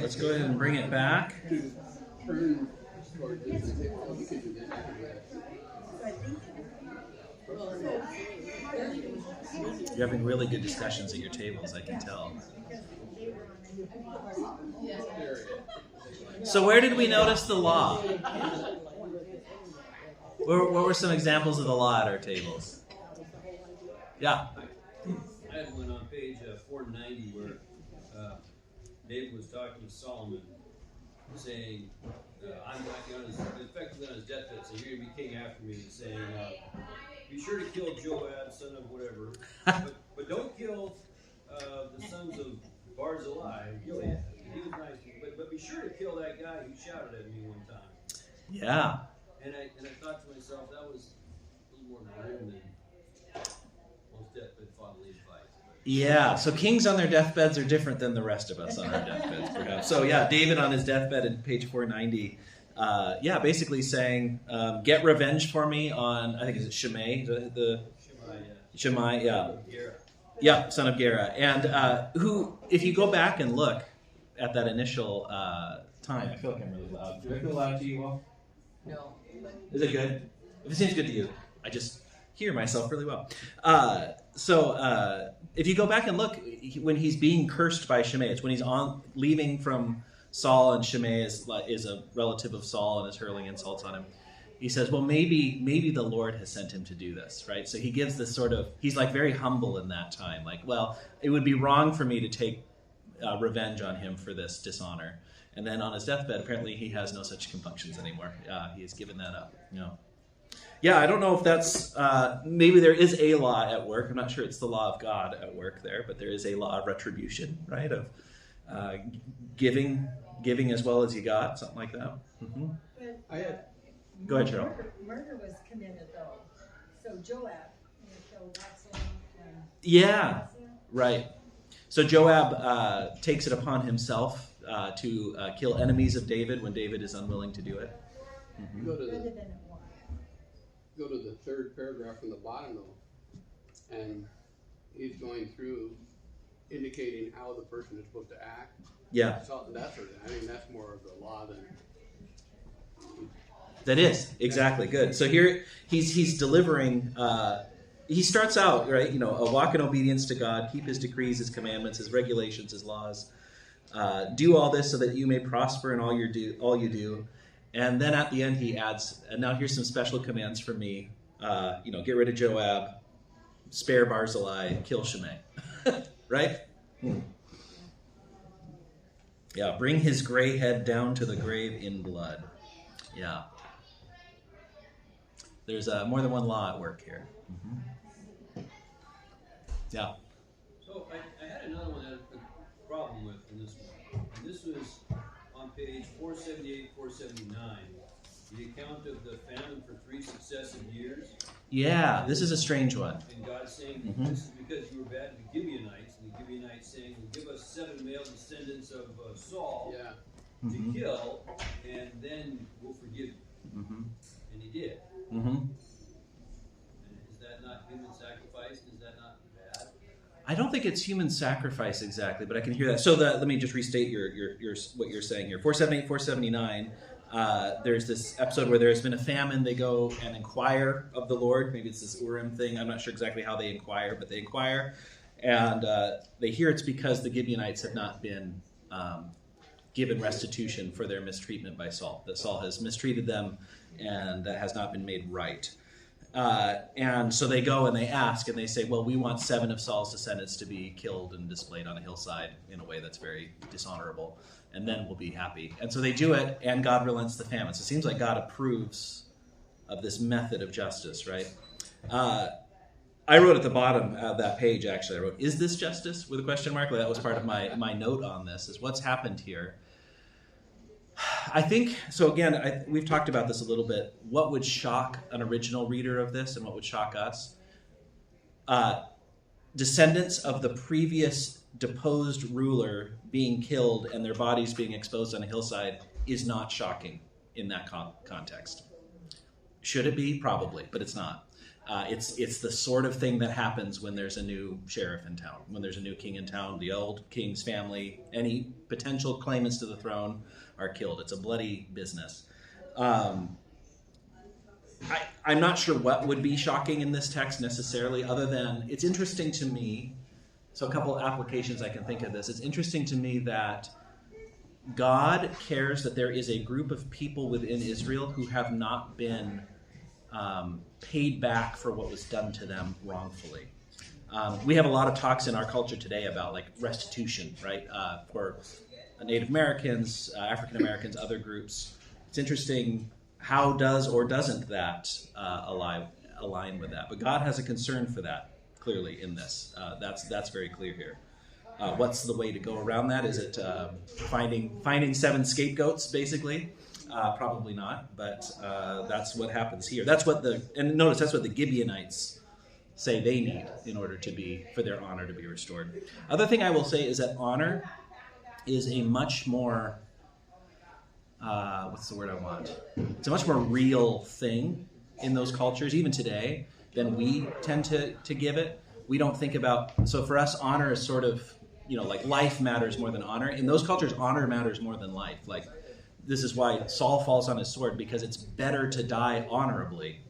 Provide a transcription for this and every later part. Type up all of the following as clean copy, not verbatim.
let's go ahead and bring it back. Turn toward this and say, well, you could do this. You're having really good discussions at your tables, I can tell. So where did we notice the law? What were some examples of the law at our tables? Yeah. I had one on page 490 where David was talking to Solomon, saying, I'm knocking on his, effectively on his deathbed, saying, you're going to be king after me, and saying, be sure to kill Joab, son of whatever, but don't kill the sons of Barzillai and Gilead. He was nice, but be sure to kill that guy who shouted at me one time. Yeah. And I thought to myself, that was a little more grim than most deathbed fatherly advice. Yeah, so kings on their deathbeds are different than the rest of us on our deathbeds, perhaps. So yeah, David on his deathbed in page 490, basically saying, get revenge for me on, I think, is it Shimei? Shimei, yeah. Yeah, son of Gera. And who, if you go back and look at that initial time, I feel like I'm really loud. Do I feel loud to you all? No. Is it good? If it seems good to you, I just hear myself really well. If you go back and look, when he's being cursed by Shimei, it's when he's leaving from Saul, and Shimei is a relative of Saul and is hurling insults on him. He says, well, maybe the Lord has sent him to do this, right? So he gives this sort of, he's like very humble in that time. Like, well, it would be wrong for me to take revenge on him for this dishonor. And then on his deathbed, apparently he has no such compunctions anymore. He has given that up. Yeah, I don't know if that's, maybe there is a law at work. I'm not sure it's the law of God at work there, but there is a law of retribution, right? Of giving as well as you got, something like that. Mm-hmm. Go ahead, Cheryl. Murder was committed, though. So Joab killed Absalom. Yeah, right. So Joab takes it upon himself to kill enemies of David when David is unwilling to do it. Mm-hmm. Go to the third paragraph from the bottom, though, and he's going through indicating how the person is supposed to act. Yeah. So that sort of thing. I mean, that's more of the law than... That is, exactly, good. So here he's delivering, he starts out, right, walk in obedience to God, keep his decrees, his commandments, his regulations, his laws. Do all this so that you may prosper in all you do. And then at the end he adds, and now here's some special commands for me. Get rid of Joab, spare Barzillai, kill Shimei. Right? Yeah, bring his gray head down to the grave in blood. Yeah. There's more than one law at work here. Mm-hmm. Yeah. So I had another one that I had a problem with in this one. And this was on page 478, 479, the account of the famine for 3 successive years. Yeah, this is a strange one. And God saying, this is because you were bad to the Gibeonites, and the Gibeonites saying, well, give us 7 male descendants of Saul to kill, and then we'll forgive you. Mm-hmm. And he did. Mm-hmm. Is that not human sacrifice? Is that not bad? I don't think it's human sacrifice exactly, but I can hear that. So let me just restate your what you're saying here. 478, 479. There's this episode where there's been a famine. They go and inquire of the Lord. Maybe it's this Urim thing. I'm not sure exactly how they inquire, but they inquire. And they hear it's because the Gibeonites have not been given restitution for their mistreatment by Saul. That Saul has mistreated them, and that has not been made right. And so they go and they ask, and they say, well, we want 7 of Saul's descendants to be killed and displayed on a hillside in a way that's very dishonorable, and then we'll be happy. And so they do it, and God relents the famine. So it seems like God approves of this method of justice, right? I wrote at the bottom of that page, actually, I wrote, is this justice? With a question mark. That was part of my note on this, is what's happened here. I think, so again, we've talked about this a little bit. What would shock an original reader of this and what would shock us? Descendants of the previous deposed ruler being killed and their bodies being exposed on a hillside is not shocking in that context. Should it be? Probably, but it's not. It's the sort of thing that happens when there's a new sheriff in town, when there's a new king in town. The old king's family, any potential claimants to the throne, are killed. It's a bloody business. I'm not sure what would be shocking in this text necessarily, other than it's interesting to me. So a couple applications I can think of this. It's interesting to me that God cares that there is a group of people within Israel who have not been paid back for what was done to them wrongfully. We have a lot of talks in our culture today about like restitution, right? For Native Americans, African Americans, other groups. It's interesting, how does or doesn't that align with that? But God has a concern for that, clearly, in this. That's very clear here. What's the way to go around that? Is it finding 7 scapegoats, basically? Probably not, but that's what happens here. And notice that's what the Gibeonites say they need in order for their honor to be restored. Other thing I will say is that honor is a much more, what's the word I want? It's a much more real thing in those cultures, even today, than we tend to give it. We don't think about, so for us, honor is sort of, like life matters more than honor. In those cultures, honor matters more than life. Like, this is why Saul falls on his sword, because it's better to die honorably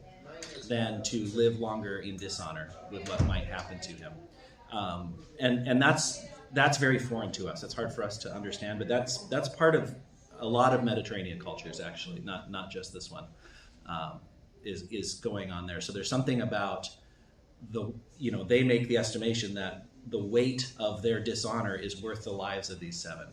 than to live longer in dishonor with what might happen to him. And that's very foreign to us. It's hard for us to understand, but that's part of a lot of Mediterranean cultures, actually, not just this one, is going on there. So there's something about they make the estimation that the weight of their dishonor is worth the lives of these 7.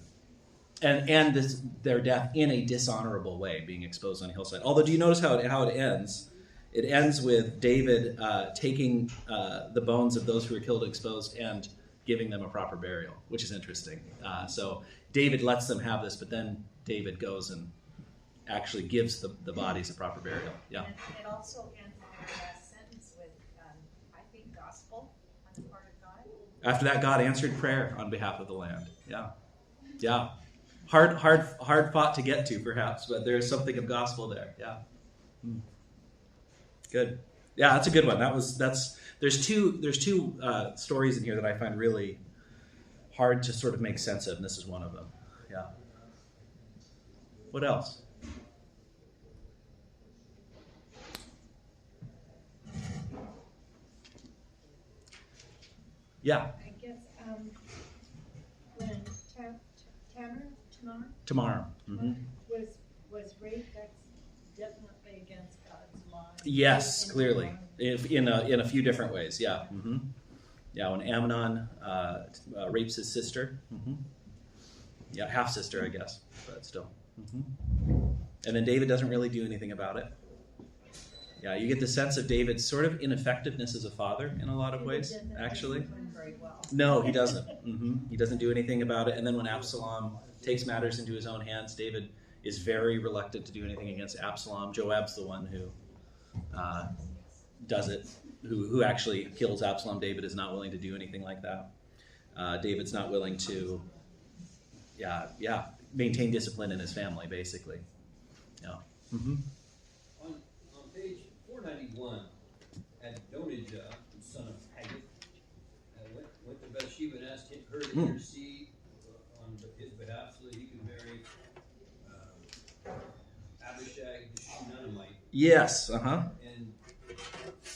And their death in a dishonorable way, being exposed on a hillside. Although, do you notice how it ends? It ends with David taking the bones of those who were killed exposed and giving them a proper burial, which is interesting. So David lets them have this, but then David goes and actually gives the bodies a proper burial. Yeah. And it also ends in the last sentence with, I think, gospel on the part of God. After that, God answered prayer on behalf of the land. Yeah. Yeah. Hard fought to get to, perhaps, but there's something of gospel there. Yeah. Good. Yeah, that's a good one. There's two stories in here that I find really hard to sort of make sense of, and this is one of them. Yeah. What else? Yeah. I guess when Tamar. Mm-hmm. was raped, that's definitely against God's law. Yes, clearly, in a few different ways. Yeah. Mm-hmm. Yeah, when Amnon rapes his sister. Mm-hmm. Yeah, half sister, I guess, but still. Mm-hmm. And then David doesn't really do anything about it. Yeah, you get the sense of David's sort of ineffectiveness as a father in a lot of ways, actually. Very well. No, he doesn't. Mm-hmm. He doesn't do anything about it. And then when Absalom takes matters into his own hands, David is very reluctant to do anything against Absalom. Joab's the one who does it, who actually kills Absalom. David is not willing to do anything like that. David's not willing to, maintain discipline in his family, basically. Yeah. Mm-hmm. On page 491, Adonijah, the son of Haggith, went to Bathsheba and asked her to intercede on his behalf so that he could marry Abishag the Shunammite. Yes, uh-huh. And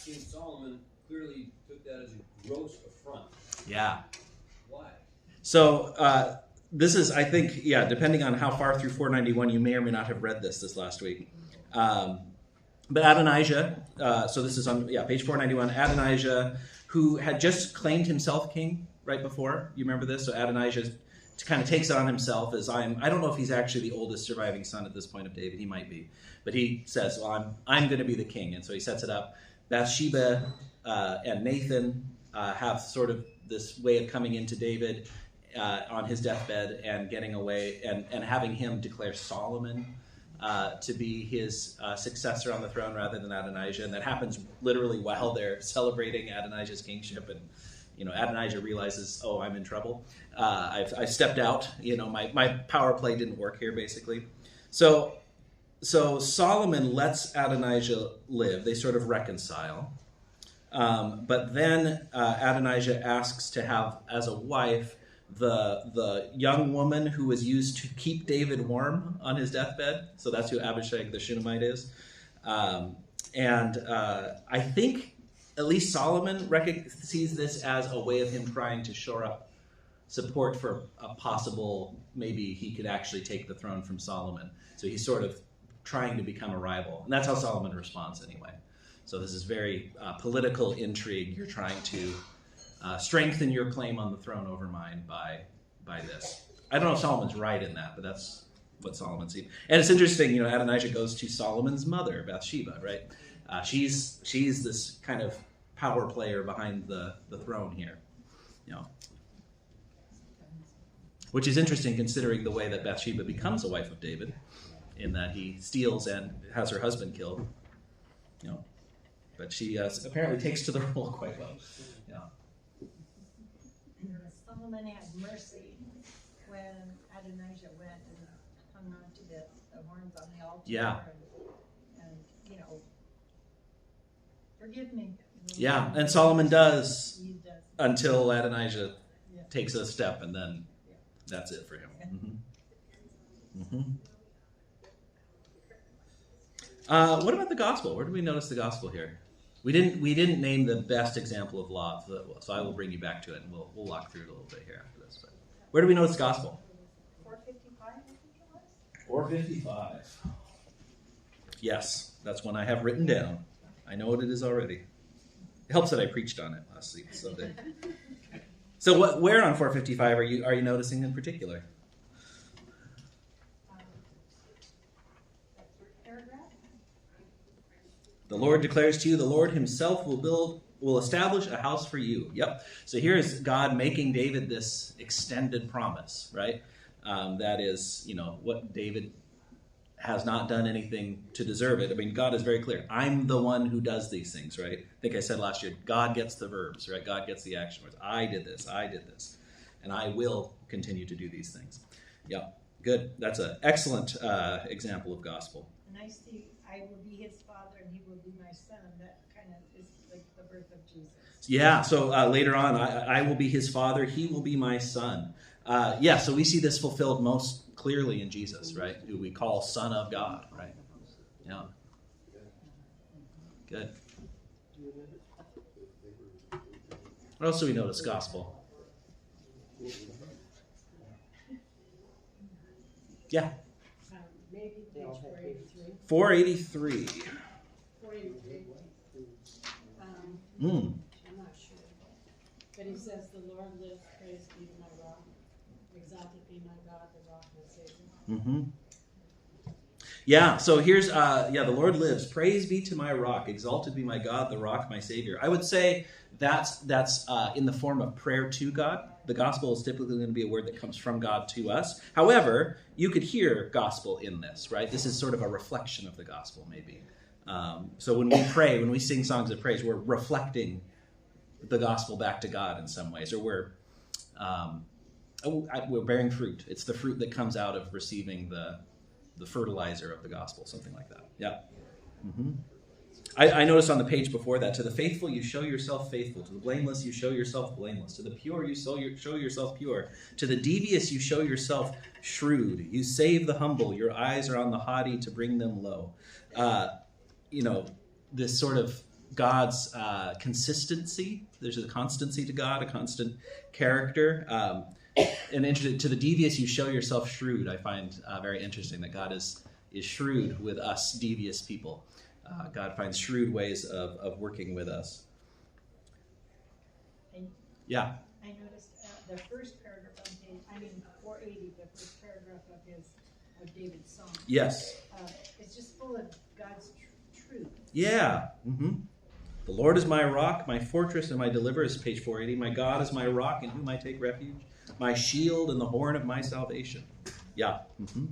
King Solomon clearly took that as a gross affront. Yeah. Why? So this is, I think, depending on how far through 491, you may or may not have read this last week. But Adonijah, so this is on page 491, Adonijah, who had just claimed himself king right before. You remember this? So Adonijah kind of takes it on himself as I don't know if he's actually the oldest surviving son at this point of David. He might be. But he says, well, I'm going to be the king. And so he sets it up. Bathsheba and Nathan have sort of this way of coming into David on his deathbed and getting away and having him declare Solomon to be his successor on the throne rather than Adonijah. And that happens literally while they're celebrating Adonijah's kingship. And, Adonijah realizes, oh, I'm in trouble. I've stepped out. My power play didn't work here, basically. So Solomon lets Adonijah live. They sort of reconcile. But then Adonijah asks to have as a wife the young woman who was used to keep David warm on his deathbed. So that's who Abishag the Shunammite is. And I think at least Solomon sees this as a way of him trying to shore up support for a possible, maybe he could actually take the throne from Solomon. So he's sort of trying to become a rival. And that's how Solomon responds anyway. So this is very political intrigue. You're trying to strengthen your claim on the throne over mine by this. I don't know if Solomon's right in that, but that's what Solomon sees. And it's interesting, Adonijah goes to Solomon's mother, Bathsheba, right? She's this kind of power player behind the throne here, which is interesting considering the way that Bathsheba becomes a wife of David, in that he steals and has her husband killed. But she apparently takes to the role quite well. Solomon had mercy when Adonijah went and hung on to the horns on the altar. Yeah. And forgive me. Yeah, and Solomon does He does. until Adonijah takes a step, and then that's it for him. What about the gospel? Where do we notice the gospel here? We didn't name the best example of law, so I will bring you back to it, and we'll walk through it a little bit here after this. But where do we notice the gospel? 455, I think it was. 455. Yes, that's one I have written down. I know what it is already. It helps that I preached on it last week. So where on 455 are you noticing in particular? Paragraph? The Lord declares to you, the Lord himself will establish a house for you. Yep. So here is God making David this extended promise, right? That is, what David has not done anything to deserve it. I mean, God is very clear. I'm the one who does these things, right? I think I said last year, God gets the verbs, right? God gets the action words. I did this, and I will continue to do these things. Yeah, good. That's an excellent example of gospel. And I see, I will be his father and he will be my son. That kind of is like the birth of Jesus. Yeah, so later on, I will be his father, he will be my son. So we see this fulfilled most clearly in Jesus, right? Who we call Son of God, right? Yeah. Good. What else do we notice? Gospel. Yeah. Maybe page 483. 483. 483. Mm. I'm not sure. But he says, the Lord lives, praise be to my rock. Exalted be my God, the rock and Savior. Mm-hmm. Yeah, so here's, the Lord lives. Praise be to my rock. Exalted be my God, the rock, my Savior. I would say that's in the form of prayer to God. The gospel is typically going to be a word that comes from God to us. However, you could hear gospel in this, right? This is sort of a reflection of the gospel, maybe. So when we pray, when we sing songs of praise, we're reflecting the gospel back to God in some ways, or we're bearing fruit. It's the fruit that comes out of receiving the fertilizer of the gospel, something like that. Yeah. Mm-hmm. I noticed on the page before that, to the faithful you show yourself faithful, to the blameless you show yourself blameless, to the pure you show yourself pure, to the devious you show yourself shrewd. You save the humble, your eyes are on the haughty to bring them low. This sort of God's consistency. There's a constancy to God, a constant character. And interesting, to the devious you show yourself shrewd. I find very interesting that God is shrewd with us devious people. God finds shrewd ways of working with us. Yeah. I noticed the first paragraph on page, 480, the first paragraph of David's song. Yes. It's just full of God's truth. Yeah. Mm-hmm. The Lord is my rock, my fortress, and my deliverer, is page 480. My God is my rock, in whom I take refuge, my shield and the horn of my salvation. Yeah. Mm-hmm.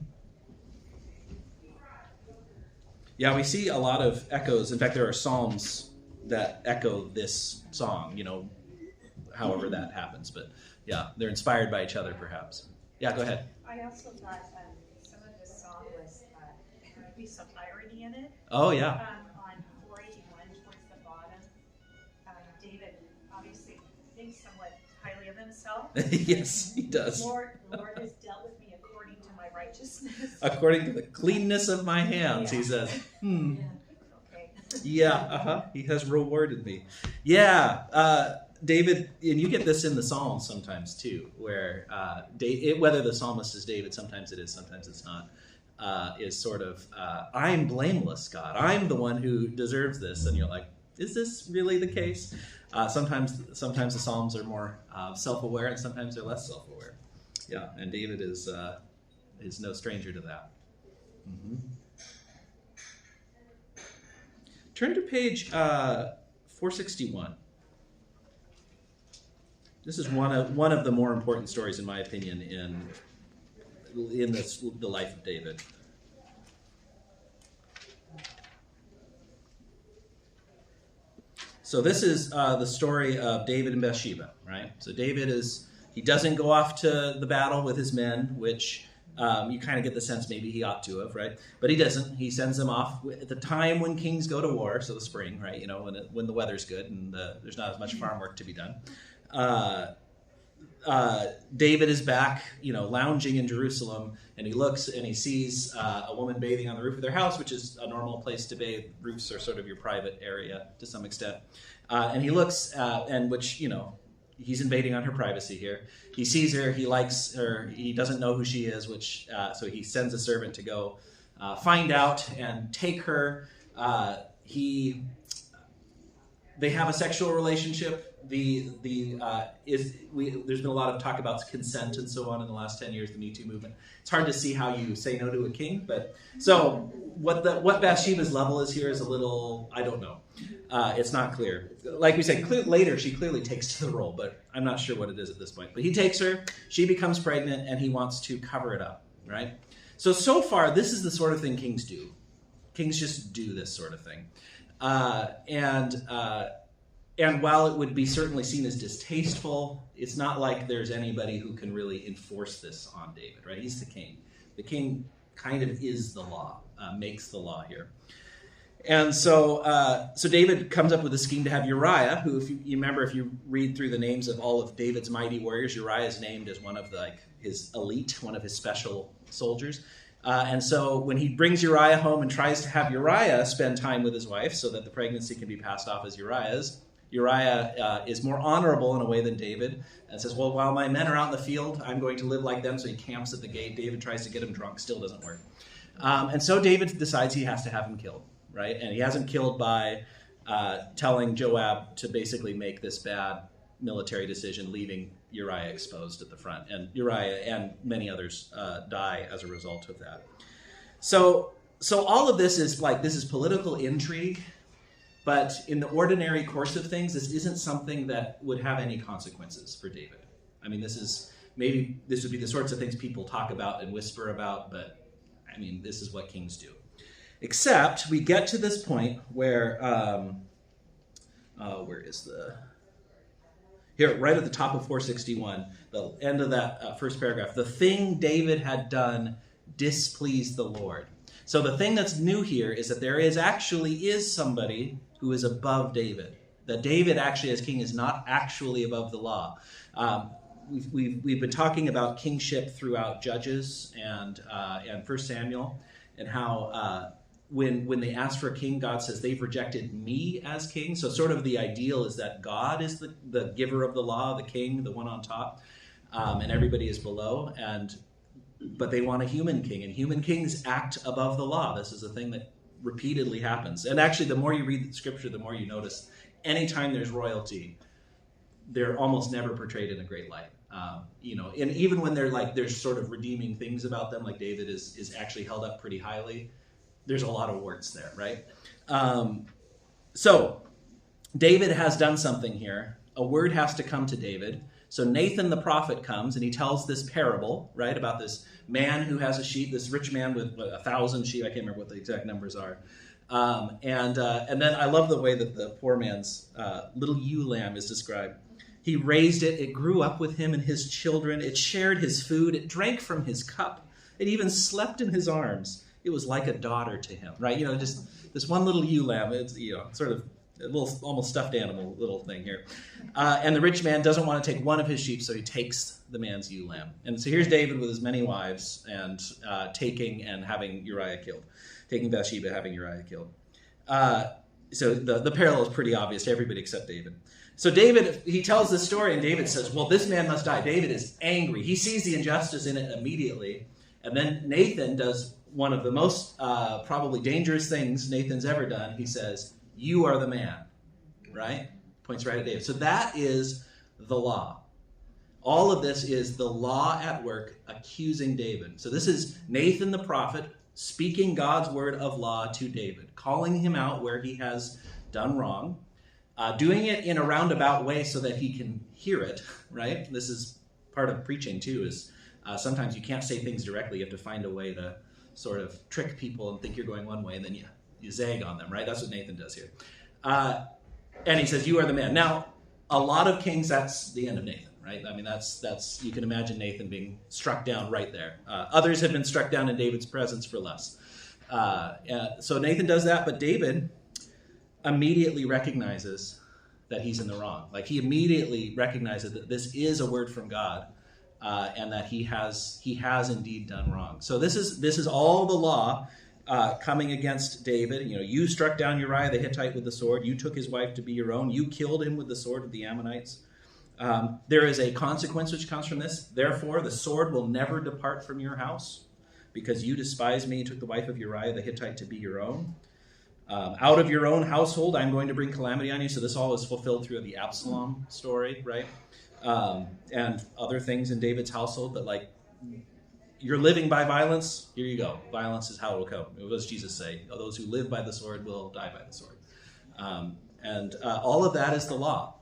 Yeah, we see a lot of echoes. In fact, there are psalms that echo this song, however that happens. But yeah, they're inspired by each other, perhaps. Yeah, go ahead. I also thought some of the song was, there could be some irony in it. Oh, yeah. On 481 towards the bottom, himself. Yes, he does. Lord has dealt with me according to my righteousness. According to the cleanness of my hands, he says. Okay. Yeah, he has rewarded me. Yeah, David, and you get this in the Psalms sometimes too, where whether the psalmist is David, sometimes it is, sometimes it's not, is sort of, I'm blameless, God. I'm the one who deserves this. And you're like, is this really the case? Sometimes the Psalms are more self-aware, and sometimes they're less self-aware. Yeah, and David is no stranger to that. Mm-hmm. Turn to page 461. This is one of the more important stories, in my opinion, in the life of David. So this is the story of David and Bathsheba, right? So David he doesn't go off to the battle with his men, which you kind of get the sense maybe he ought to have, right? But he doesn't. He sends them off at the time when kings go to war, so the spring, right? You know, when the weather's good and there's not as much farm work to be done. David is back, lounging in Jerusalem, and he looks and he sees a woman bathing on the roof of their house, which is a normal place to bathe. Roofs are sort of your private area to some extent. And he looks, he's invading on her privacy here. He sees her, he likes her, he doesn't know who she is, so he sends a servant to go find out and take her. They have a sexual relationship. There's been a lot of talk about consent and so on in the last 10 years, the Me Too movement. It's hard to see how you say no to a king, but so what Bathsheba's level is here is a little, I don't know. It's not clear. Like we said, later she clearly takes to the role, but I'm not sure what it is at this point. But he takes her, she becomes pregnant, and he wants to cover it up, right? So far, this is the sort of thing kings do. Kings just do this sort of thing. And while it would be certainly seen as distasteful, it's not like there's anybody who can really enforce this on David, right? He's the king. The king kind of is the law, makes the law here. And so David comes up with a scheme to have Uriah, who, if you read through the names of all of David's mighty warriors, Uriah is named as one of his elite, one of his special soldiers. And so when he brings Uriah home and tries to have Uriah spend time with his wife so that the pregnancy can be passed off as Uriah's, Uriah is more honorable in a way than David and says, well, while my men are out in the field, I'm going to live like them. So he camps at the gate. David tries to get him drunk, still doesn't work. And so David decides he has to have him killed, right? And he has him killed by telling Joab to basically make this bad military decision, leaving Uriah exposed at the front. And Uriah and many others die as a result of that. So all of this is political intrigue. But in the ordinary course of things, this isn't something that would have any consequences for David. I mean, this would be the sorts of things people talk about and whisper about, but I mean, this is what kings do. Except we get to this point where, here, right at the top of 461, the end of that first paragraph, the thing David had done displeased the Lord. So the thing that's new here is that there is somebody who is above David. That David actually as king is not actually above the law. We've been talking about kingship throughout Judges and 1 Samuel, and how when they ask for a king, God says they've rejected me as king. So sort of the ideal is that God is the giver of the law, the king, the one on top, and everybody is below. But they want a human king, and human kings act above the law. This is a thing that repeatedly happens. And actually, the more you read the scripture, the more you notice anytime there's royalty, they're almost never portrayed in a great light. And even when there's sort of redeeming things about them, like David is actually held up pretty highly, there's a lot of warts there, right? So David has done something here. A word has to come to David. So Nathan the prophet comes and he tells this parable, right, about this man who has a sheep, this rich man with 1,000 sheep. I can't remember what the exact numbers are. And then I love the way that the poor man's little ewe lamb is described. He raised it. It grew up with him and his children. It shared his food. It drank from his cup. It even slept in his arms. It was like a daughter to him, right? Just this one little ewe lamb. It's sort of A little, almost stuffed animal little thing here. And the rich man doesn't want to take one of his sheep, so he takes the man's ewe lamb. And so here's David with his many wives and taking and having Uriah killed. Taking Bathsheba, having Uriah killed. So the parallel is pretty obvious to everybody except David. So David, he tells this story, and David says, well, this man must die. David is angry. He sees the injustice in it immediately. And then Nathan does one of the most probably dangerous things Nathan's ever done. He says, you are the man, right? Points right at David. So that is the law. All of this is the law at work accusing David. So this is Nathan the prophet speaking God's word of law to David, calling him out where he has done wrong, doing it in a roundabout way so that he can hear it, right? This is part of preaching too, is sometimes you can't say things directly. You have to find a way to sort of trick people and think you're going one way, and then you zag on them, right? That's what Nathan does here. And he says, you are the man. Now, a lot of kings, that's the end of Nathan, right? I mean, that's you can imagine Nathan being struck down right there. Others have been struck down in David's presence for less. So Nathan does that, but David immediately recognizes that he's in the wrong. Like, he immediately recognizes that this is a word from God, and that he has indeed done wrong. So this is all the law coming against David. You know, you struck down Uriah the Hittite with the sword. You took his wife to be your own. You killed him with the sword of the Ammonites. There is a consequence which comes from this. Therefore, the sword will never depart from your house, because you despised me and took the wife of Uriah the Hittite to be your own. Out of your own household, I'm going to bring calamity on you. So this all is fulfilled through the Absalom story, right? And other things in David's household. But like, you're living by violence, here you go. Violence is how it will come. What does Jesus say? Those who live by the sword will die by the sword. And all of that is the law.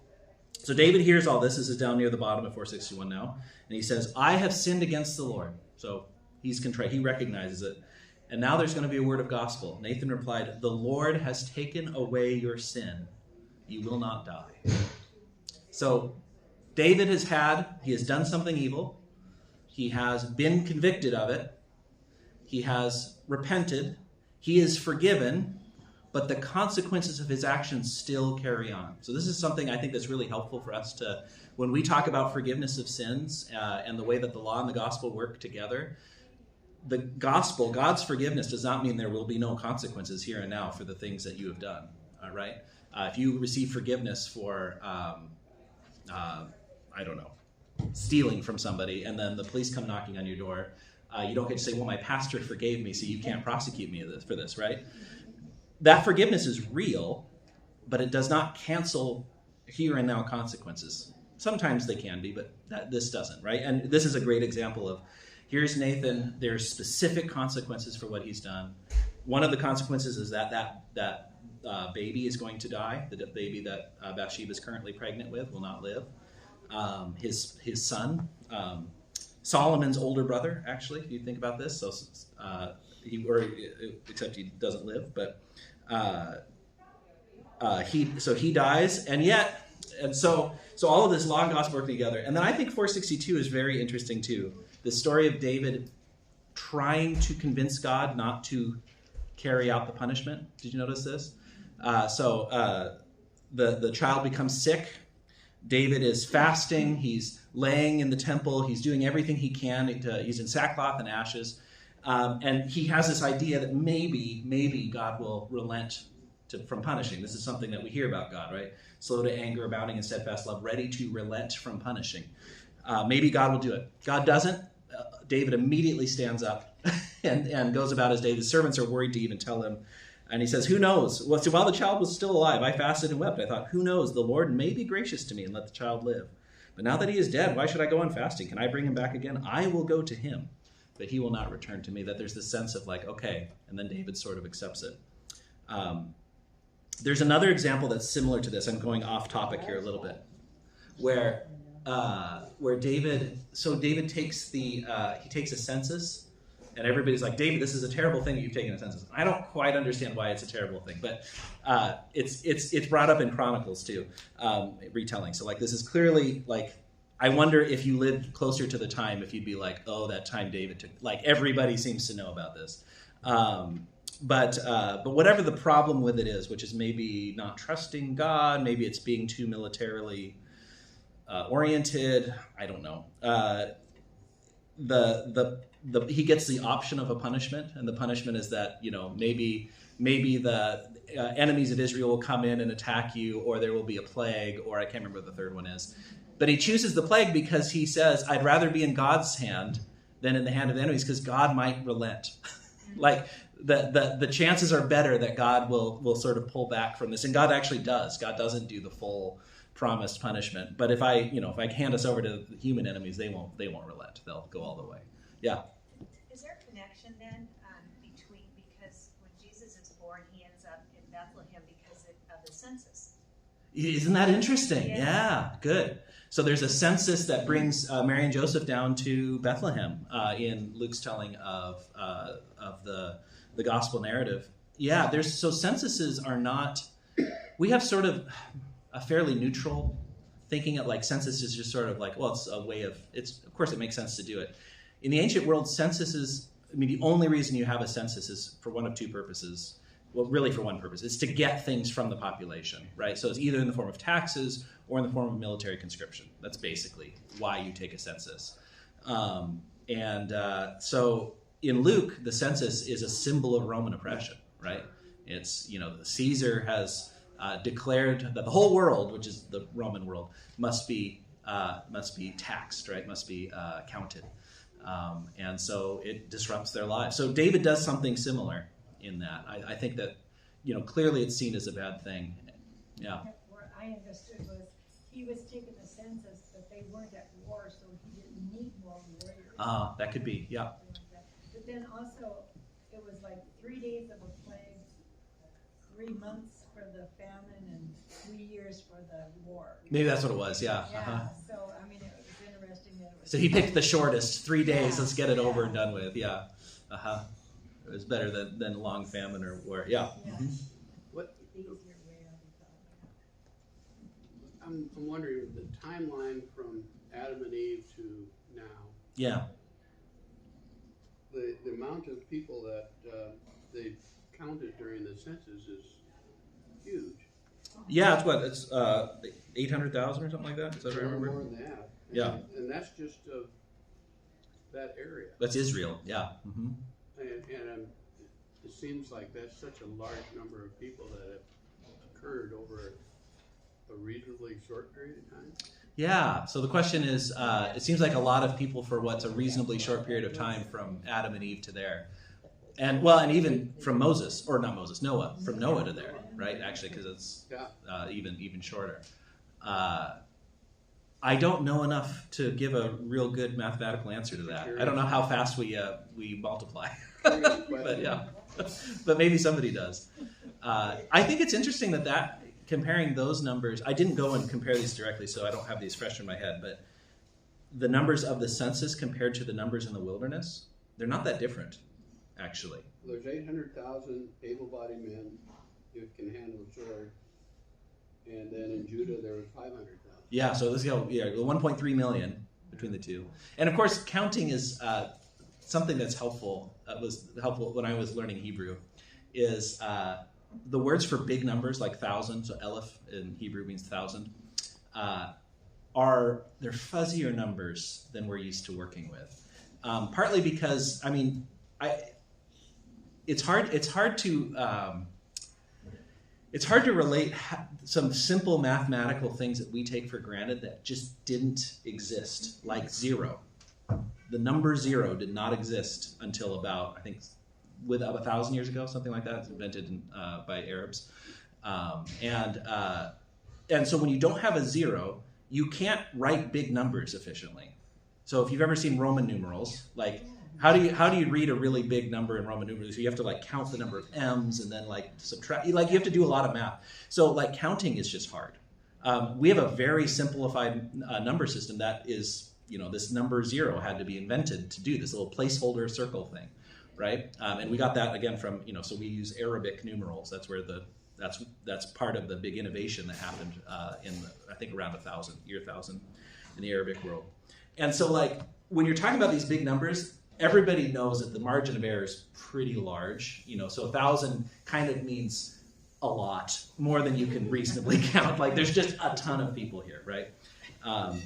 So David hears all this. This is down near the bottom of 461 now. And he says, I have sinned against the Lord. So he's contrite. He recognizes it. And now there's going to be a word of gospel. Nathan replied, the Lord has taken away your sin. You will not die. So David he has done something evil. He has been convicted of it. He has repented. He is forgiven, but the consequences of his actions still carry on. So this is something I think that's really helpful for us to, when we talk about forgiveness of sins and the way that the law and the gospel work together. The gospel, God's forgiveness, does not mean there will be no consequences here and now for the things that you have done. All right? If you receive forgiveness for, I don't know, stealing from somebody, and then the police come knocking on your door, you don't get to say, well, my pastor forgave me, so you can't prosecute me for this, right? That forgiveness is real, but it does not cancel here and now consequences. Sometimes they can be, but this doesn't, right? And this is a great example of, here's Nathan, there's specific consequences for what he's done. One of the consequences is that baby is going to die. The baby that Bathsheba is currently pregnant with will not live. His son, Solomon's older brother, actually, if you think about this, so except he doesn't live, but he dies, and so all of this law and gospel work together. And then I think 462 is very interesting too. The story of David trying to convince God not to carry out the punishment. Did you notice this? The child becomes sick. David is fasting. He's laying in the temple. He's doing everything he can. He's in sackcloth and ashes. And he has this idea that maybe God will relent from punishing. This is something that we hear about God, right? Slow to anger, abounding in steadfast love, ready to relent from punishing. Maybe God will do it. God doesn't. David immediately stands up and goes about his day. The servants are worried to even tell him. And he says, who knows? Well, so while the child was still alive, I fasted and wept. I thought, who knows? The Lord may be gracious to me and let the child live. But now that he is dead, why should I go on fasting? Can I bring him back again? I will go to him, but he will not return to me. That there's this sense of like, okay. And then David sort of accepts it. There's another example that's similar to this. I'm going off topic here a little bit. Where David takes he takes a census, and everybody's like, David, this is a terrible thing that you've taken a census. I don't quite understand why it's a terrible thing, but it's brought up in Chronicles too, retelling. So like, this is clearly like, I wonder if you lived closer to the time, if you'd be like, oh, that time David took, like everybody seems to know about this. But whatever the problem with it is, which is maybe not trusting God, maybe it's being too militarily oriented. I don't know. He gets the option of a punishment, and the punishment is that maybe the enemies of Israel will come in and attack you, or there will be a plague, or I can't remember what the third one is. But he chooses the plague because he says, "I'd rather be in God's hand than in the hand of the enemies, because God might relent." Like the chances are better that God will sort of pull back from this, and God actually does. God doesn't do the full promised punishment, but if I hand us over to the human enemies, they won't relent. They'll go all the way. Yeah. Is there a connection then because when Jesus is born, he ends up in Bethlehem because of the census? Isn't that interesting? Yeah, good. So there's a census that brings Mary and Joseph down to Bethlehem in Luke's telling of the gospel narrative. Yeah, so censuses are not. We have sort of a fairly neutral thinking of like census is just sort of like, well, it's a way of of course it makes sense to do it. In the ancient world, censuses, the only reason you have a census is for one of two purposes. Well, really for one purpose. It's to get things from the population, right? So it's either in the form of taxes or in the form of military conscription. That's basically why you take a census. So in Luke, the census is a symbol of Roman oppression, right? It's, Caesar has declared that the whole world, which is the Roman world, must be taxed, right? Must be counted. And so it disrupts their lives. So David does something similar in that. I think that, clearly it's seen as a bad thing. Yeah. What I understood was he was taking the census, but they weren't at war, so he didn't need more warriors. That could be, yeah. But then also, it was like 3 days of a plague, 3 months for the famine, and 3 years for the war. Maybe that's what it was, yeah. Yeah, Uh-huh. so, it was interesting that it was... So he picked the shortest, 3 days, let's get it over and done with, yeah. Uh-huh. It was better than long famine or war, yeah. Yeah. Mm-hmm. What The easier way of it. I'm wondering the timeline from Adam and Eve to now. Yeah. The amount of people that they counted during the census is huge. Yeah, it's 800,000 or something like that? Is that what I remember? More than that. Yeah. And that's just of that area. That's Israel, yeah. Mm-hmm. And it seems like that's such a large number of people that have occurred over a reasonably short period of time. Yeah, so the question is, it seems like a lot of people for what's a reasonably short period of time from Adam and Eve to there. And even from Noah, from Noah to there, right? Actually, because it's even shorter. I don't know enough to give a real good mathematical answer to that. I don't know how fast we multiply, but yeah, but maybe somebody does. I think it's interesting that comparing those numbers. I didn't go and compare these directly, so I don't have these fresh in my head. But the numbers of the census compared to the numbers in the wilderness, they're not that different, actually. There's 800,000 able-bodied men who can handle a sword, and then in Judah there was 500,000. Yeah, so let's go. Yeah, 1.3 million between the two, and of course, counting is something that's helpful. Was helpful when I was learning Hebrew. Is the words for big numbers like 1,000, so Aleph in Hebrew means 1,000, they're fuzzier numbers than we're used to working with. Partly because it's hard to relate some simple mathematical things that we take for granted that just didn't exist, like 0. The number 0 did not exist until about, I think, 1,000 years ago, something like that. It's invented by Arabs. And so when you don't have a 0, you can't write big numbers efficiently. So if you've ever seen Roman numerals, like how do you read a really big number in Roman numerals? You have to count the number of m's and then subtract. You have to do a lot of math. So counting is just hard. We have a very simplified number system that is, this number 0 had to be invented to do this little placeholder circle thing, right? And we got that again from, so we use Arabic numerals. That's where that's part of the big innovation that happened in I think around 1000 in the Arabic world. And so when you're talking about these big numbers, everybody knows that the margin of error is pretty large. So 1,000 kind of means a lot, more than you can reasonably count. Like there's just a ton of people here, right? And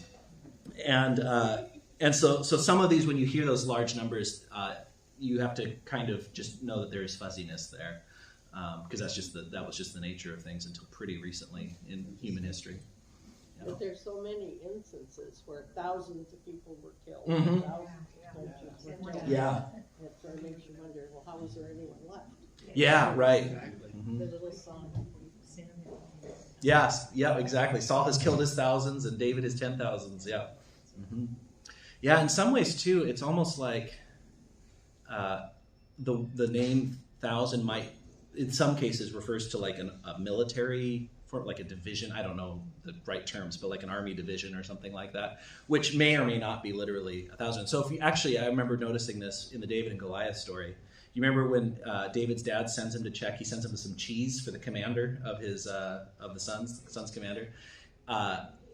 so some of these, when you hear those large numbers, you have to kind of just know that there is fuzziness there, because that was just the nature of things until pretty recently in human history. But there's so many instances where thousands of people were killed. Mhm. Thousands were killed. Yeah. It sort of makes you wonder, well, how was there anyone left? Yeah, right. Exactly. Mhm. The little son. Yes, yeah, exactly. Saul has killed his thousands and David his 10,000s. Yeah. Mm-hmm. Yeah, in some ways too, it's almost like the name thousand might, in some cases, refers to like a military, like a division. I don't know the right terms, but like an army division or something like that, which may or may not be literally 1,000. So I remember noticing this in the David and Goliath story. You remember when David's dad sends him to check? He sends him some cheese for the commander of his of the son's commander.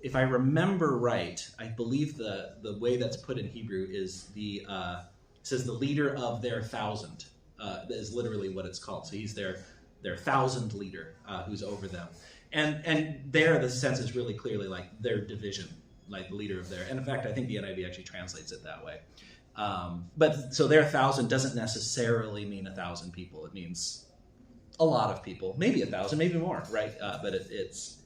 If I remember right, I believe the way that's put in Hebrew is it says the leader of their 1,000. That is literally what it's called. So he's their 1,000 leader who's over them. And there the sense is really clearly like their division, like the leader of their. And in fact, I think the NIV actually translates it that way. But so their 1,000 doesn't necessarily mean 1,000 people. It means a lot of people, maybe 1,000, maybe more, right? But it's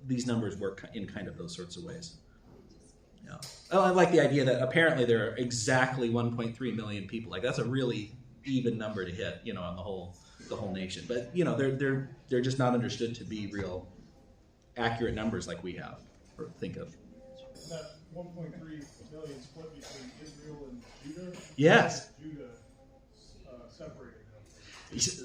these numbers work in kind of those sorts of ways. Yeah. Oh, I like the idea that apparently there are exactly 1.3 million people. Like that's a really even number to hit, on the whole nation. But they're just not understood to be real accurate numbers like we have or think of. That 1.3 million split between Israel and Judah. Yes. Judah separated them.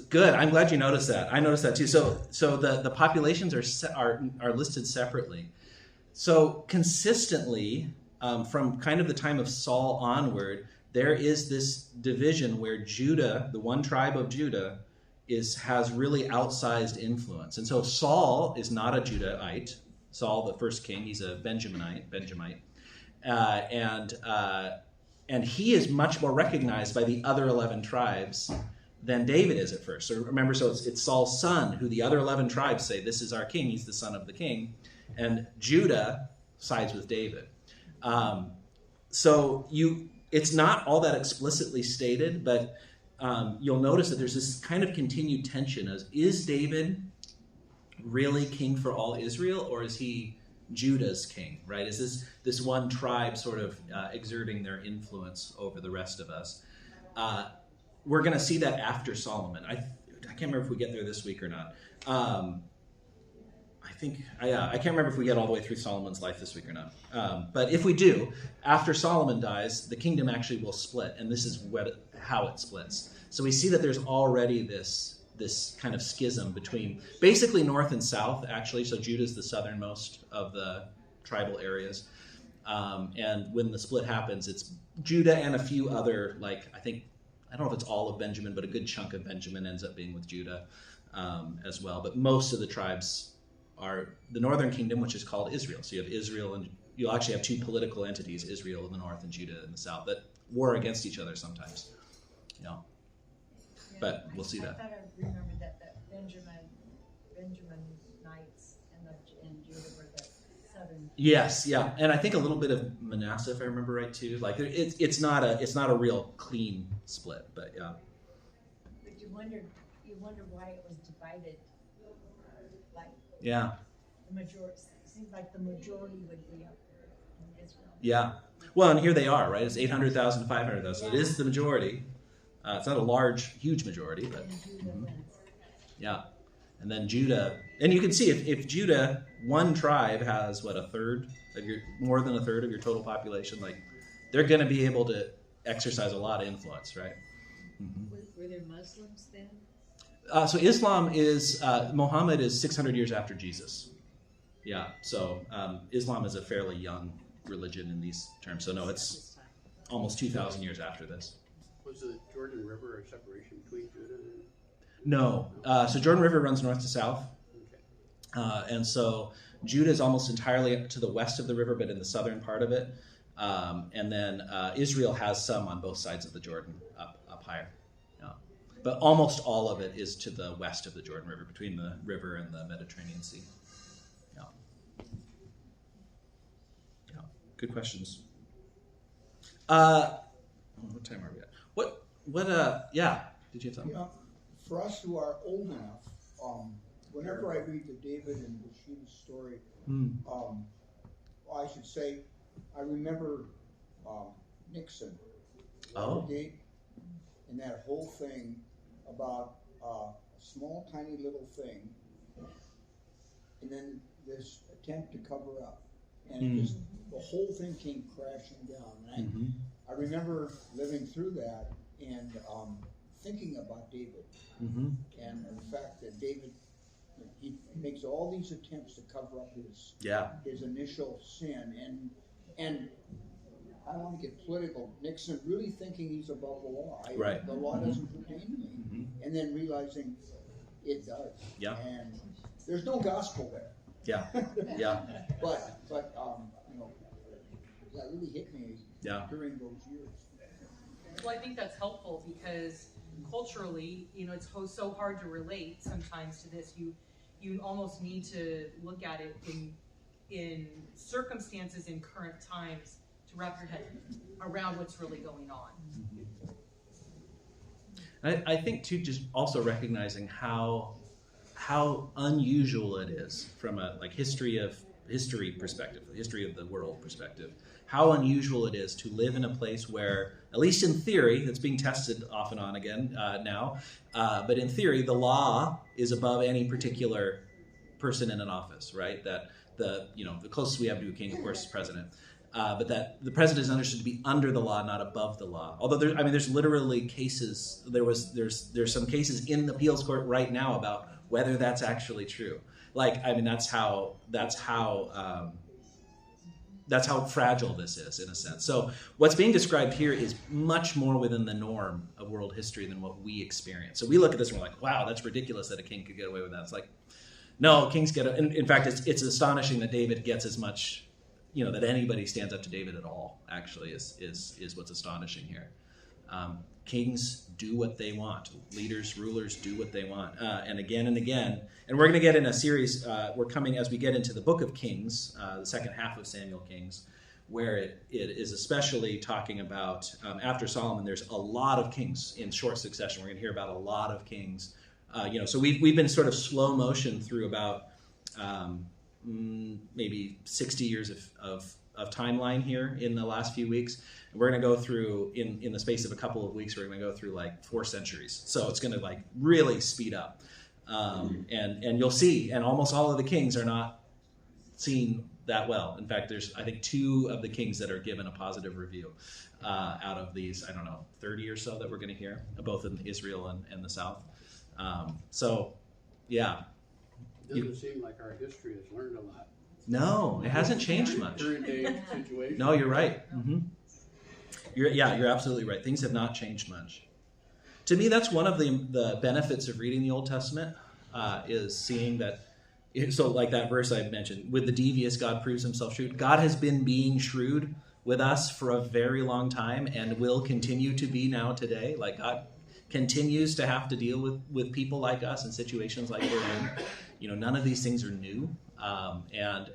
Good. I'm glad you noticed that. I noticed that too. So the populations are listed separately. So consistently, from kind of the time of Saul onward, there is this division where Judah, the one tribe of Judah, has really outsized influence. And so Saul is not a Judahite. Saul, the first king, he's a Benjamite. And he is much more recognized by the other 11 tribes than David is at first. So remember, it's Saul's son who the other 11 tribes say, this is our king, he's the son of the king. And Judah sides with David. It's not all that explicitly stated, but you'll notice that there's this kind of continued tension as, is David really king for all Israel, or is he Judah's king, right? Is this one tribe sort of exerting their influence over the rest of us? We're going to see that after Solomon. I can't remember if we get there this week or not. I can't remember if we get all the way through Solomon's life this week or not. But if we do, after Solomon dies, the kingdom actually will split, and this is how it splits. So we see that there's already this kind of schism between basically north and south, actually. So Judah's the southernmost of the tribal areas. And when the split happens, it's Judah and a few other, I don't know if it's all of Benjamin, but a good chunk of Benjamin ends up being with Judah as well. But most of the tribes are the northern kingdom, which is called Israel. So you have Israel, and you'll actually have two political entities, Israel in the north and Judah in the south, that war against each other sometimes. But we'll see that. I thought I remembered that Benjamin Knights and Judah were the southern. Yes, yeah, and I think a little bit of Manasseh, if I remember right too. Like it's not a real clean split, but yeah. But you wonder why it was divided. Yeah. The majority. It seems like the majority would be up there in Israel. Yeah. Well, and here they are, right? It's 800,000 to 500,000. So it is the majority. It's not a huge majority, but yeah. And then Judah, and you can see if Judah, one tribe has more than a third of your total population, like they're going to be able to exercise a lot of influence, right? Mm-hmm. Were there Muslims then? So Islam Muhammad is 600 years after Jesus. Yeah, so Islam is a fairly young religion in these terms. So no, it's almost 2,000 years after this. Was the Jordan River a separation between Judah and... No. So Jordan River runs north to south. Okay. And so Judah is almost entirely to the west of the river, but in the southern part of it. And then Israel has some on both sides of the Jordan up higher. Yeah. But almost all of it is to the west of the Jordan River, between the river and the Mediterranean Sea. Yeah. Yeah. Good questions. What time are we at? Yeah. Did you have something? Yeah, for us who are old enough, whenever I read the David and Bathsheba's story, I should say, I remember Nixon, Watergate, and that whole thing about a small, tiny little thing, and then this attempt to cover up, and it just, the whole thing came crashing down. And I remember living through that and thinking about David, and the fact that David, he makes all these attempts to cover up his initial sin, and I don't want to get political. Nixon really thinking he's above the law. The law doesn't pertain to me, and then realizing it does. Yeah. And there's no gospel there. Yeah. Yeah. But you know, that really hit me during those years. Well, I think that's helpful because culturally, you know, it's so hard to relate sometimes to this. You almost need to look at it in circumstances in current times to wrap your head around what's really going on. I think too, just also recognizing how unusual it is from a history perspective, history of the world perspective, how unusual it is to live in a place where, at least in theory, it's being tested off and on again now, but in theory, the law is above any particular person in an office, right? That the closest we have to a king, of course, is president. But that the president is understood to be under the law, not above the law. Although there's literally cases. There's some cases in the appeals court right now about whether that's actually true. That's how fragile this is in a sense. So what's being described here is much more within the norm of world history than what we experience. So we look at this and we're like, wow, that's ridiculous that a king could get away with that. It's like, no, kings get. In fact, it's astonishing that David gets as much. That anybody stands up to David at all, actually, is what's astonishing here. Kings do what they want. Leaders, rulers do what they want. And again. And we're going to get in a series, we're coming as we get into the book of Kings, the second half of Samuel Kings, where it is especially talking about, after Solomon, there's a lot of kings in short succession. We're going to hear about a lot of kings. So we've been sort of slow motion through about... maybe 60 years of timeline here in the last few weeks. And we're going to go through, in the space of a couple of weeks, we're going to go through 4 centuries. So it's going to really speed up. And you'll see, and almost all of the kings are not seen that well. In fact, there's, I think, 2 of the kings that are given a positive review out of these, 30 or so that we're going to hear, both in Israel and the South. Doesn't seem like our history has learned a lot. No, it hasn't changed much. Current day situation. No, you're right. You're absolutely right. Things have not changed much. To me, that's one of the benefits of reading the Old Testament, is seeing that. So, like that verse I mentioned, with the devious, God proves himself shrewd. God has been being shrewd with us for a very long time and will continue to be now today. God continues to have to deal with people like us in situations like we're in. None of these things are new. And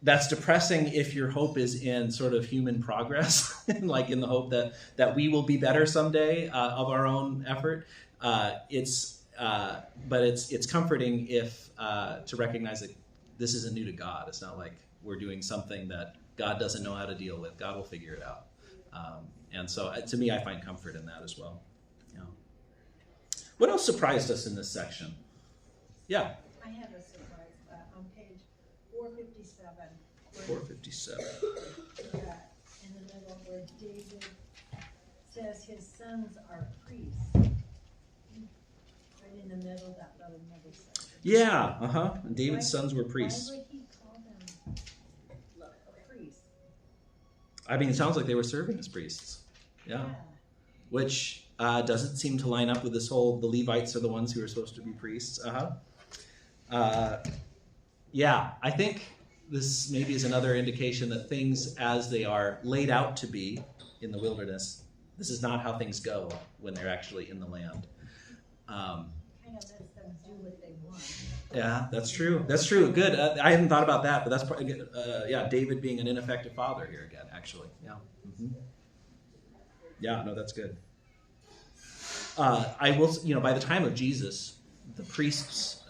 that's depressing if your hope is in sort of human progress, in the hope that we will be better someday of our own effort. But it's comforting if to recognize that this isn't new to God. It's not like we're doing something that God doesn't know how to deal with. God will figure it out. And so to me, I find comfort in that as well. Yeah. What else surprised us in this section? Yeah. I have a surprise on page 457. 457. In the middle where David says his sons are priests. Right in the middle, that little middle section. Yeah, And David's sons were priests. Why would he call them priests? It sounds like they were serving as priests. Yeah. Which doesn't seem to line up with this whole, the Levites are the ones who are supposed to be priests. I think this maybe is another indication that things as they are laid out to be in the wilderness, this is not how things go when they're actually in the land. Kind of lets them do what they want. Yeah, that's true. That's true. Good. I hadn't thought about that, but that's probably David being an ineffective father here again, actually. Yeah. Mm-hmm. Yeah. No, that's good. I will. By the time of Jesus, the priests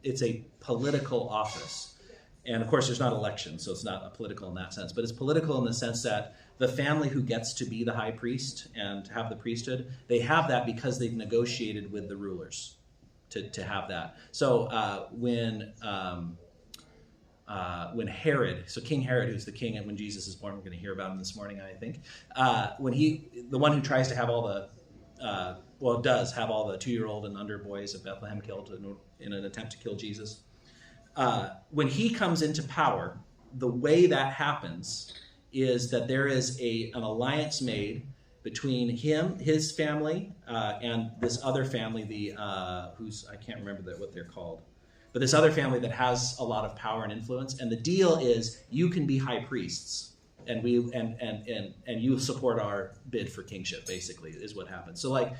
it's a political office, and of course, there's not elections, so it's not political in that sense. But it's political in the sense that the family who gets to be the high priest and have the priesthood, they have that because they've negotiated with the rulers to have that. So when Herod, so King Herod, who's the king, and when Jesus is born, we're going to hear about him this morning, I think. When the one who tries to have all the does have all the 2-year-old and under boys of Bethlehem killed in an attempt to kill Jesus. When he comes into power, the way that happens is that there is an alliance made between his family, and this other family, I can't remember what they're called, but this other family that has a lot of power and influence. And the deal is, you can be high priests, and you support our bid for kingship. Basically, is what happens. So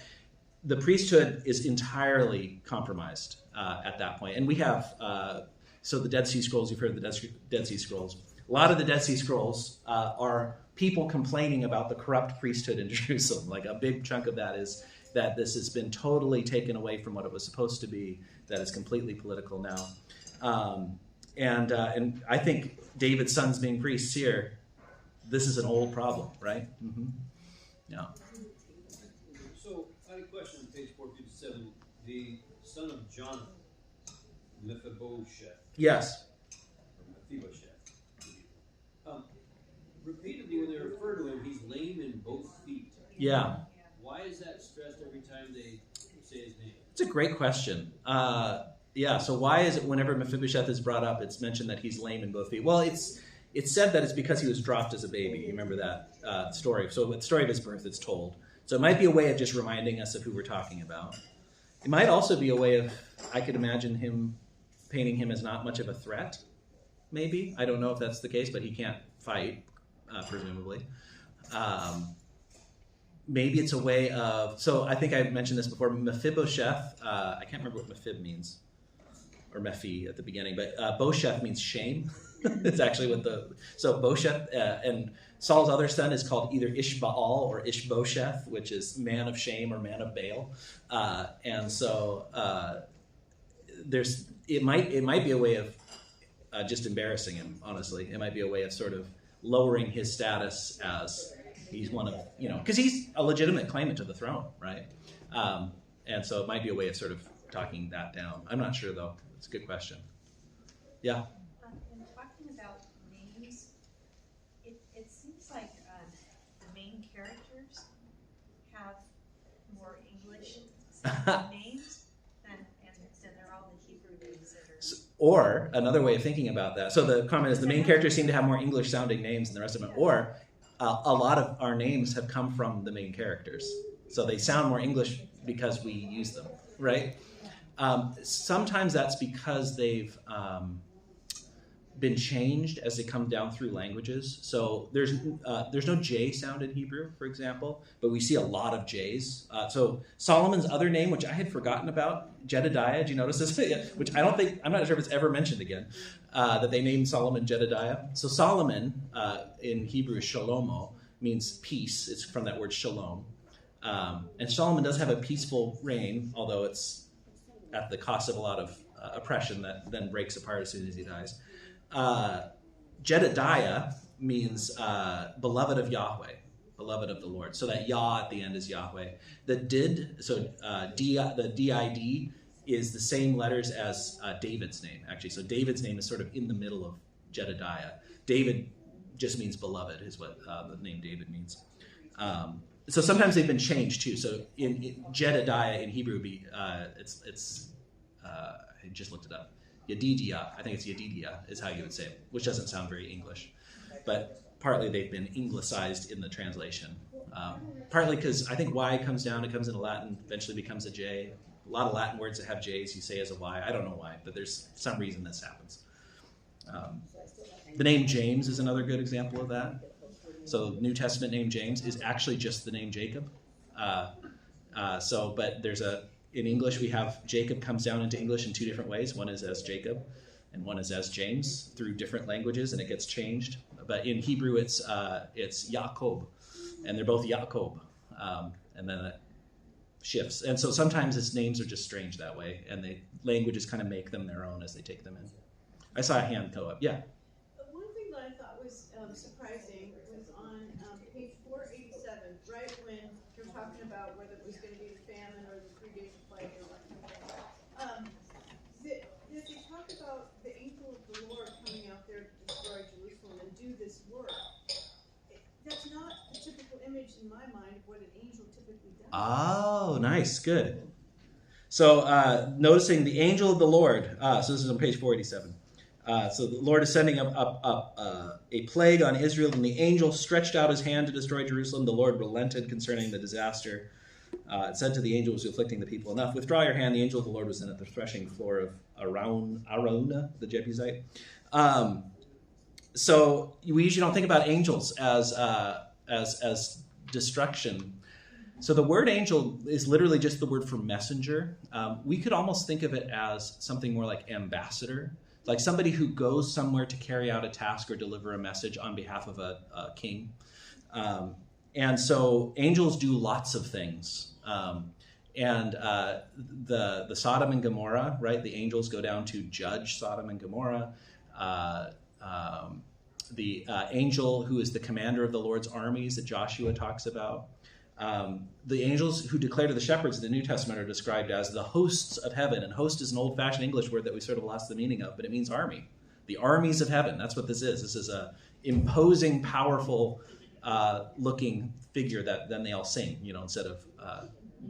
the priesthood is entirely compromised at that point, and we have the Dead Sea Scrolls. You've heard of the Dead Sea Scrolls. A lot of the Dead Sea Scrolls are people complaining about the corrupt priesthood in Jerusalem. Like a big chunk of that is that this has been totally taken away from what it was supposed to be, that it's completely political now. And I think David's sons being priests here, this is an old problem, right? Mm-hmm. Yeah. So I had a question on page 457. The son of Jonathan, Mephibosheth. Yes. Or Mephibosheth. Repeatedly, when they refer to him, he's lame in both feet. Yeah. Why is that stressed every time they say his name? It's a great question. So why is it whenever Mephibosheth is brought up, it's mentioned that he's lame in both feet? Well, it's said that it's because he was dropped as a baby. You remember that story? So the story of his birth, it's told. So it might be a way of just reminding us of who we're talking about. It might also be a way of, I could imagine him painting him as not much of a threat, maybe. I don't know if that's the case, but he can't fight, presumably. Maybe it's a way of, so I think I mentioned this before, Mephibosheth, I can't remember what Mephib means, or Mephi at the beginning, but Bosheth means shame. It's actually so Bosheth, and Saul's other son is called either Ishbaal or Ishbosheth, which is man of shame or man of Baal. And so it might be a way of just embarrassing him, honestly. It might be a way of sort of lowering his status as he's one of, because he's a legitimate claimant to the throne, right? And so it might be a way of sort of talking that down. I'm not sure, though. It's a good question. Yeah? In talking about names, it seems like the main characters have more English names than they're all the Hebrew names that are... Or another way of thinking about that. So the comment is the main characters seem to have more English-sounding names than the rest of them. Or a lot of our names have come from the main characters. So they sound more English because we use them, right? Sometimes that's because they've been changed as they come down through languages. So there's no J sound in Hebrew, for example, but we see a lot of J's. So Solomon's other name, which I had forgotten about, Jedediah, did you notice this? Which I'm not sure if it's ever mentioned again, that they named Solomon Jedediah. So Solomon in Hebrew is shalomo, means peace. It's from that word shalom. And Solomon does have a peaceful reign, although it's at the cost of a lot of oppression that then breaks apart as soon as he dies. Jedediah means beloved of Yahweh, beloved of the Lord. So that Yah at the end is Yahweh. The did is the same letters as David's name, actually. So David's name is sort of in the middle of Jedediah. David just means beloved, is what the name David means. So sometimes they've been changed too. So in Jedediah in Hebrew, I just looked it up. Yedidiah, I think it's Yedidiah is how you would say it, which doesn't sound very English. But partly they've been Anglicized in the translation. Partly because I think Y comes down, it comes into Latin, eventually becomes a J. A lot of Latin words that have J's you say as a Y. I don't know why, but there's some reason this happens. The name James is another good example of that. So New Testament name James is actually just the name Jacob. But in English we have Jacob comes down into English in two different ways. One is as Jacob, and one is as James through different languages, and it gets changed. But in Hebrew it's Yaakov, and they're both Yaakov, and then it shifts. And so sometimes its names are just strange that way, and the languages kind of make them their own as they take them in. I saw a hand go up. Yeah. One thing that I thought was surprising was on page 487, right when you're talking about whether it was going to be the famine or the 3 days of plague or whatever. That they talk about the angel of the Lord coming out there to destroy Jerusalem and do this work. That's not the typical image in my mind of what an angel typically does. Oh, nice. Good. So noticing the angel of the Lord. So this is on page 487. So the Lord is sending up a plague on Israel, and the angel stretched out his hand to destroy Jerusalem. The Lord relented concerning the disaster. It said to the angel who was afflicting the people, "Enough, withdraw your hand." The angel of the Lord was then at the threshing floor of Araunah, the Jebusite. So we usually don't think about angels as destruction. So the word angel is literally just the word for messenger. We could almost think of it as something more like ambassador, like somebody who goes somewhere to carry out a task or deliver a message on behalf of a king. And so angels do lots of things. The Sodom and Gomorrah, right? The angels go down to judge Sodom and Gomorrah. The angel who is the commander of the Lord's armies that Joshua talks about. The angels who declare to the shepherds in the New Testament are described as the hosts of heaven. And host is an old-fashioned English word that we sort of lost the meaning of, but it means army. The armies of heaven. That's what this is. This is a imposing, powerful looking figure that then they all sing, instead of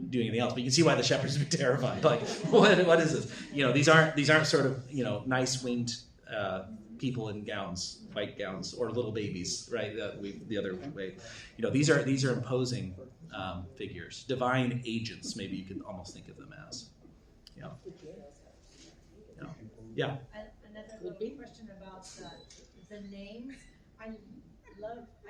doing anything else. But you can see why the shepherds would be terrified. Like, what is this? These aren't sort of, nice winged people in gowns, white gowns, or little babies, right? The other way. These are imposing figures, divine agents. Maybe you could almost think of them as. Yeah. Another little question about the names. I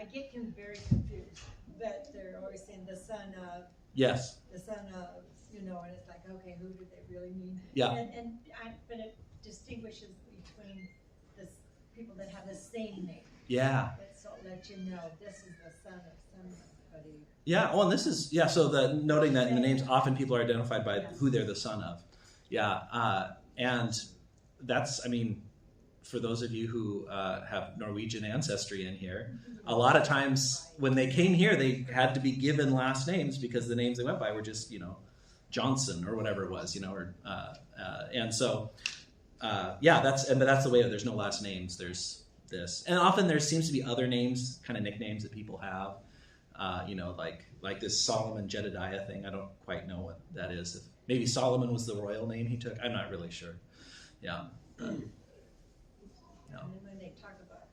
get very confused, but they're always saying the son of. Yes. The son of, and it's like, okay, who do they really mean? Yeah. But it distinguishes between the people that have the same name. Yeah. So let you know this is the son of somebody. Yeah. Oh, and this is so noting that in the names, often people are identified by who they're the son of. Yeah. And that's, for those of you who have Norwegian ancestry in here, a lot of times when they came here, they had to be given last names because the names they went by were just, Johnson or whatever it was, and so, that's the way. There's no last names. There's this, and often there seems to be other names, kind of nicknames that people have, like this Solomon Jedediah thing. I don't quite know what that is. If maybe Solomon was the royal name he took. I'm not really sure. Yeah. And then when they talk about,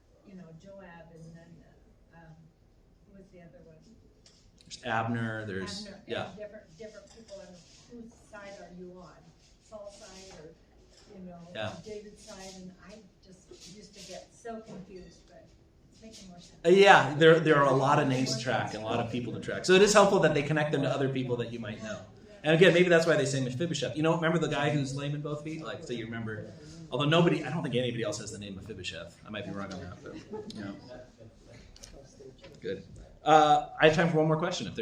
Joab, and then who was the other one? There's Abner. There's Abner, yeah. Different people. And whose side are you on? Saul's side, or David's side? And I just used to get so confused, but it's making more sense. Yeah, there are a lot of names to track and a lot of people to track. So it is helpful that they connect them to other people that you might know. And again, maybe that's why they say Mephibosheth. Remember the guy who's lame in both feet? So you remember. Although I don't think anybody else has the name Mephibosheth. I might be wrong on that, but Good. I have time for one more question if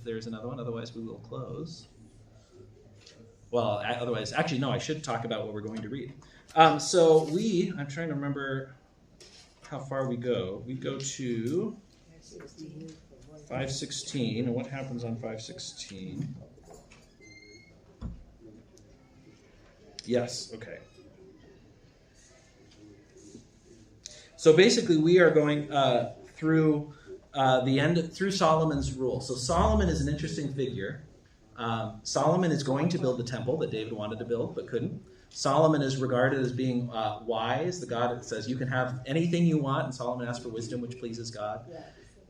there's another one. Otherwise, we will close. Well, otherwise, actually, no, I should talk about what we're going to read. I'm trying to remember how far we go. We go to 5:16, and what happens on 5:16? Yes, okay. So basically, we are going through through Solomon's rule. So Solomon is an interesting figure. Solomon is going to build the temple that David wanted to build but couldn't. Solomon is regarded as being wise. The God says you can have anything you want, and Solomon asked for wisdom, which pleases God.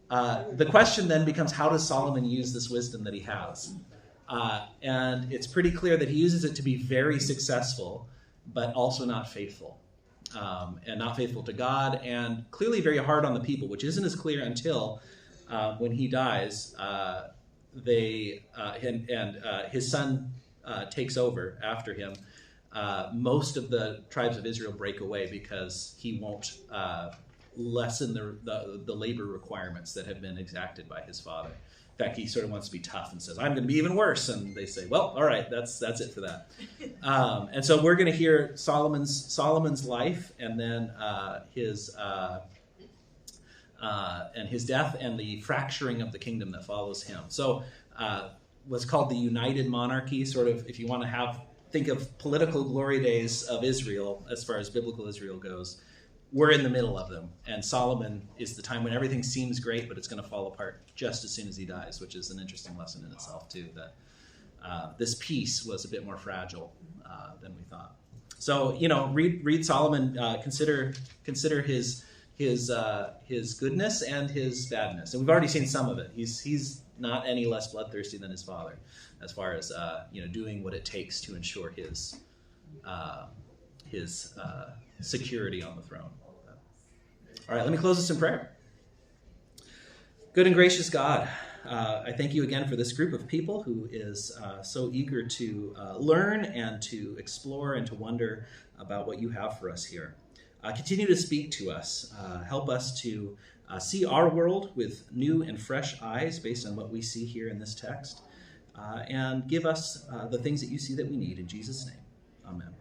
The question then becomes, how does Solomon use this wisdom that he has? And it's pretty clear that he uses it to be very successful, but also not faithful. and not faithful to God, and clearly very hard on the people, which isn't as clear until when he dies. His son takes over after him. Most of the tribes of Israel break away because he won't lessen the labor requirements that have been exacted by his father. In fact, he sort of wants to be tough and says, "I'm going to be even worse." And they say, "Well, all right, that's it for that." And so we're going to hear Solomon's life, and then his death, and the fracturing of the kingdom that follows him. So what's called the United Monarchy, sort of, if you want to think of political glory days of Israel, as far as biblical Israel goes, we're in the middle of them. And Solomon is the time when everything seems great, but it's going to fall apart just as soon as he dies, which is an interesting lesson in itself, too, that this peace was a bit more fragile than we thought. So, read Solomon, consider his goodness and his badness. And we've already seen some of it. He's not any less bloodthirsty than his father, as far as doing what it takes to ensure his security on the throne. All right, let me close this in prayer. Good and gracious God, I thank you again for this group of people who is so eager to learn and to explore and to wonder about what you have for us here. Continue to speak to us. Help us to see our world with new and fresh eyes based on what we see here in this text. And give us the things that you see that we need. In Jesus' name, amen.